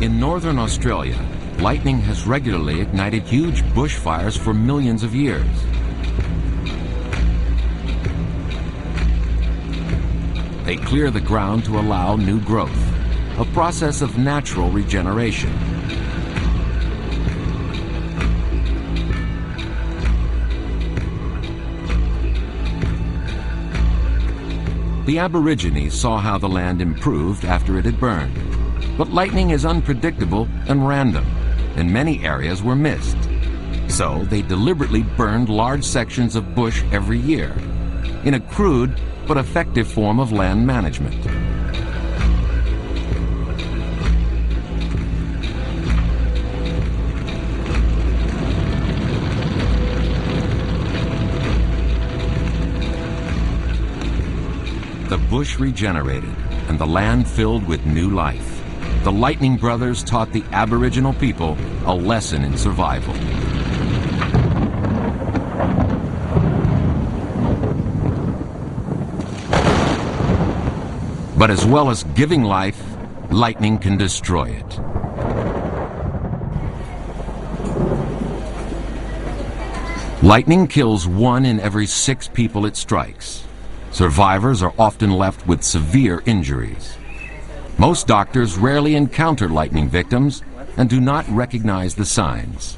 In northern Australia, lightning has regularly ignited huge bushfires for millions of years. They clear the ground to allow new growth, a process of natural regeneration. The Aborigines saw how the land improved after it had burned. But lightning is unpredictable and random, and many areas were missed. So they deliberately burned large sections of bush every year, in a crude but effective form of land management. The bush regenerated, and the land filled with new life. The Lightning Brothers taught the Aboriginal people a lesson in survival. But as well as giving life, lightning can destroy it. Lightning kills 1 in every 6 people it strikes. Survivors are often left with severe injuries. Most doctors rarely encounter lightning victims and do not recognize the signs.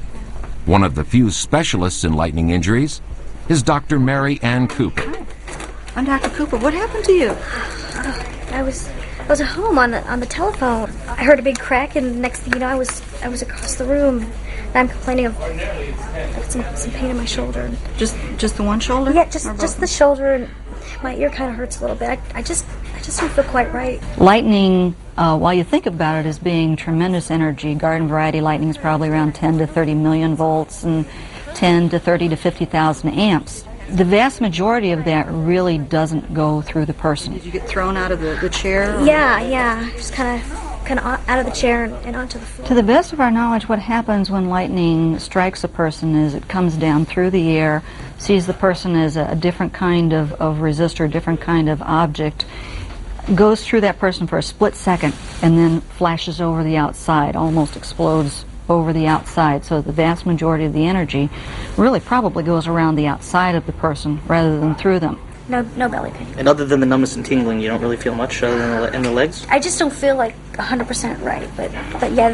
One of the few specialists in lightning injuries is Dr. Mary Ann Cooper. Hi. I'm Dr. Cooper. What happened to you? I was at home on the telephone. I heard a big crack, and next thing you know, I was across the room. And I'm complaining of some pain in my shoulder. Just the one shoulder? Yeah, just the shoulder, and my ear kind of hurts a little bit. I just don't feel quite right. Lightning, while you think about it as being tremendous energy, garden variety lightning is probably around 10 to 30 million volts and 10 to 30 to 50,000 amps. The vast majority of that really doesn't go through the person. Did you get thrown out of the chair? Yeah. Just kind of out of the chair and onto the floor. To the best of our knowledge, what happens when lightning strikes a person is it comes down through the air, sees the person as a different kind of resistor, different kind of object, goes through that person for a split second, and then flashes over the outside, almost explodes over the outside. So the vast majority of the energy really probably goes around the outside of the person rather than through them. No belly pain. And other than the numbness and tingling, you don't really feel much other than in the legs? I just don't feel like 100% right, but yeah,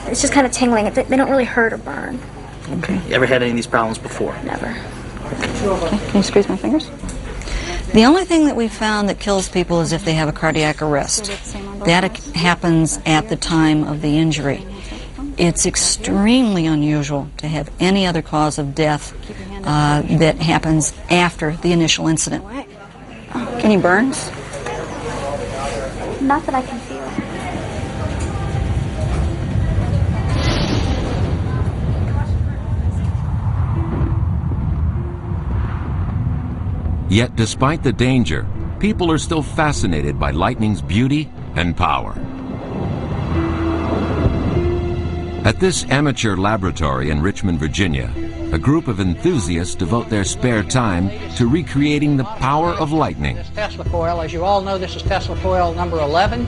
it's just kind of tingling. They don't really hurt or burn. Okay. You ever had any of these problems before? Never. Okay. Can you squeeze my fingers? The only thing that we found that kills people is if they have a cardiac arrest. That happens at the time of the injury. It's extremely unusual to have any other cause of death that happens after the initial incident. Any burns? Not that I can feel. Yet despite the danger, people are still fascinated by lightning's beauty and power. At this amateur laboratory in Richmond, Virginia, a group of enthusiasts devote their spare time to recreating the power of lightning. This Tesla coil, as you all know, this is Tesla coil number 11.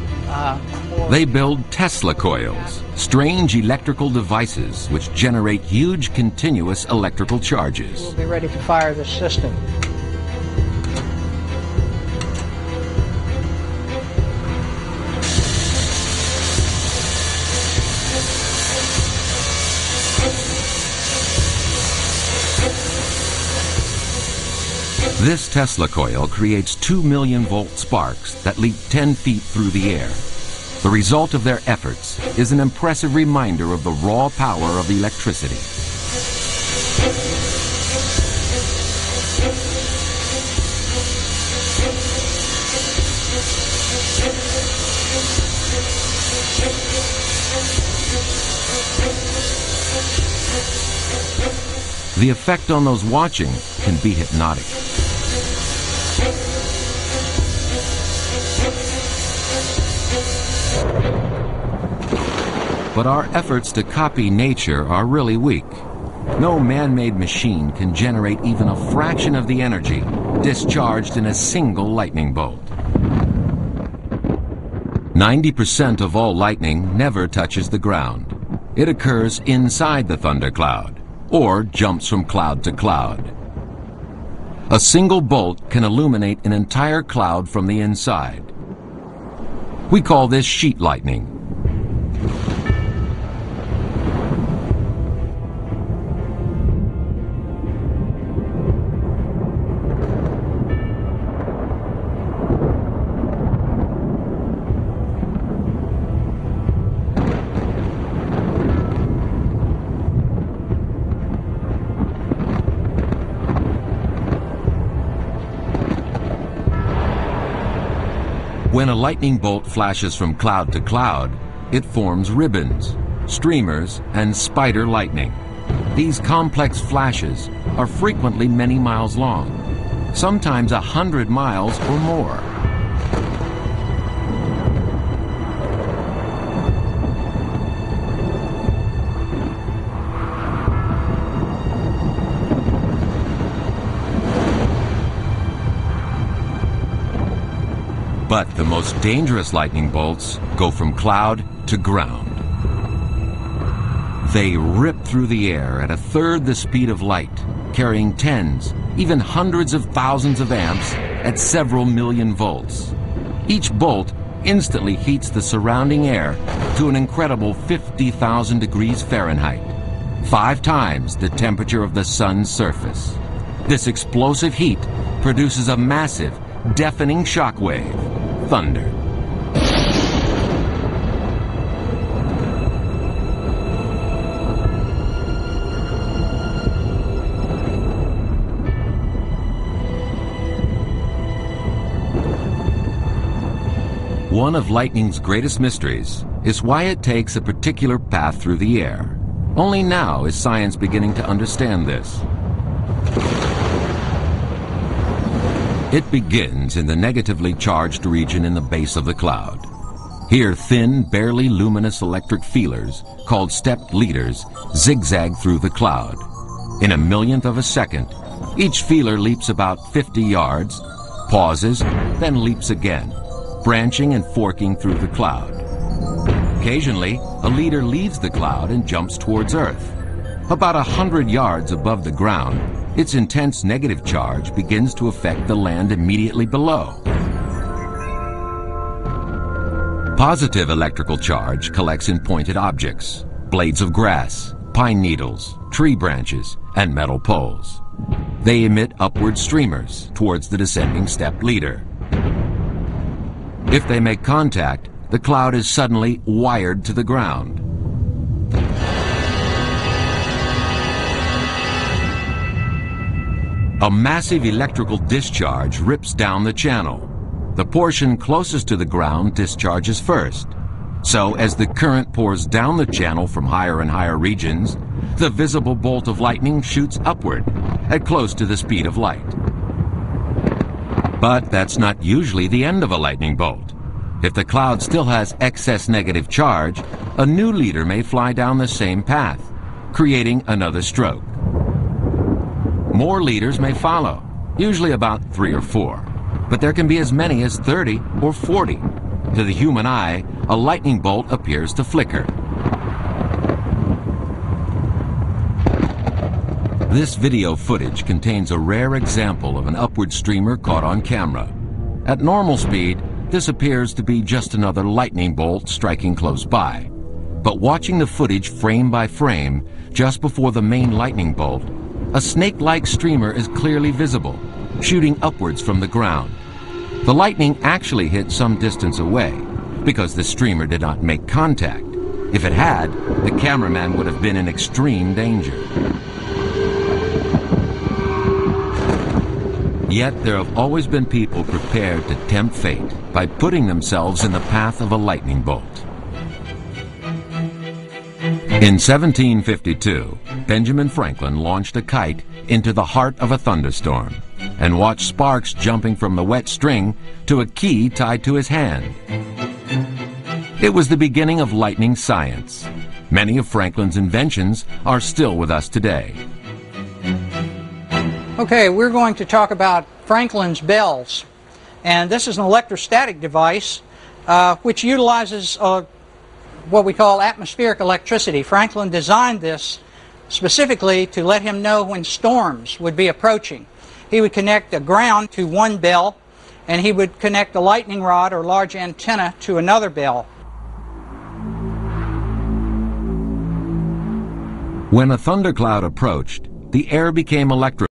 They build Tesla coils, strange electrical devices which generate huge continuous electrical charges. We'll be ready to fire this system. This Tesla coil creates 2 million volt sparks that leap 10 feet through the air. The result of their efforts is an impressive reminder of the raw power of electricity. The effect on those watching can be hypnotic. But our efforts to copy nature are really weak. No man-made machine can generate even a fraction of the energy discharged in a single lightning bolt. 90% of all lightning never touches the ground. It occurs inside the thundercloud, or jumps from cloud to cloud. A single bolt can illuminate an entire cloud from the inside. We call this sheet lightning. When a lightning bolt flashes from cloud to cloud, it forms ribbons, streamers, and spider lightning. These complex flashes are frequently many miles long, sometimes 100 miles or more. But the most dangerous lightning bolts go from cloud to ground. They rip through the air at a third the speed of light, carrying tens, even hundreds of thousands of amps at several million volts. Each bolt instantly heats the surrounding air to an incredible 50,000 degrees Fahrenheit, 5 times the temperature of the sun's surface. This explosive heat produces a massive, deafening shockwave, thunder. One of lightning's greatest mysteries is why it takes a particular path through the air. Only now is science beginning to understand this. It begins in the negatively charged region in the base of the cloud. Here, thin, barely luminous electric feelers, called stepped leaders, zigzag through the cloud. In a millionth of a second, each feeler leaps about 50 yards, pauses, then leaps again, branching and forking through the cloud. Occasionally, a leader leaves the cloud and jumps towards Earth. About 100 yards above the ground, its intense negative charge begins to affect the land immediately below. Positive electrical charge collects in pointed objects, blades of grass, pine needles, tree branches, and metal poles. They emit upward streamers towards the descending stepped leader. If they make contact, the cloud is suddenly wired to the ground. A massive electrical discharge rips down the channel. The portion closest to the ground discharges first. So as the current pours down the channel from higher and higher regions, the visible bolt of lightning shoots upward at close to the speed of light. But that's not usually the end of a lightning bolt. If the cloud still has excess negative charge, a new leader may fly down the same path, creating another stroke. More leaders may follow, usually about 3 or 4, but there can be as many as 30 or 40. To the human eye, a lightning bolt appears to flicker. This video footage contains a rare example of an upward streamer caught on camera. At normal speed, this appears to be just another lightning bolt striking close by. But watching the footage frame by frame, just before the main lightning bolt, a snake-like streamer is clearly visible, shooting upwards from the ground. The lightning actually hit some distance away, because the streamer did not make contact. If it had, the cameraman would have been in extreme danger. Yet there have always been people prepared to tempt fate by putting themselves in the path of a lightning bolt. In 1752, Benjamin Franklin launched a kite into the heart of a thunderstorm and watched sparks jumping from the wet string to a key tied to his hand. It was the beginning of lightning science. Many of Franklin's inventions are still with us today. Okay, we're going to talk about Franklin's bells. And this is an electrostatic device which utilizes what we call atmospheric electricity. Franklin designed this specifically to let him know when storms would be approaching. He would connect a ground to one bell, and he would connect a lightning rod or large antenna to another bell. When a thundercloud approached, the air became electrified.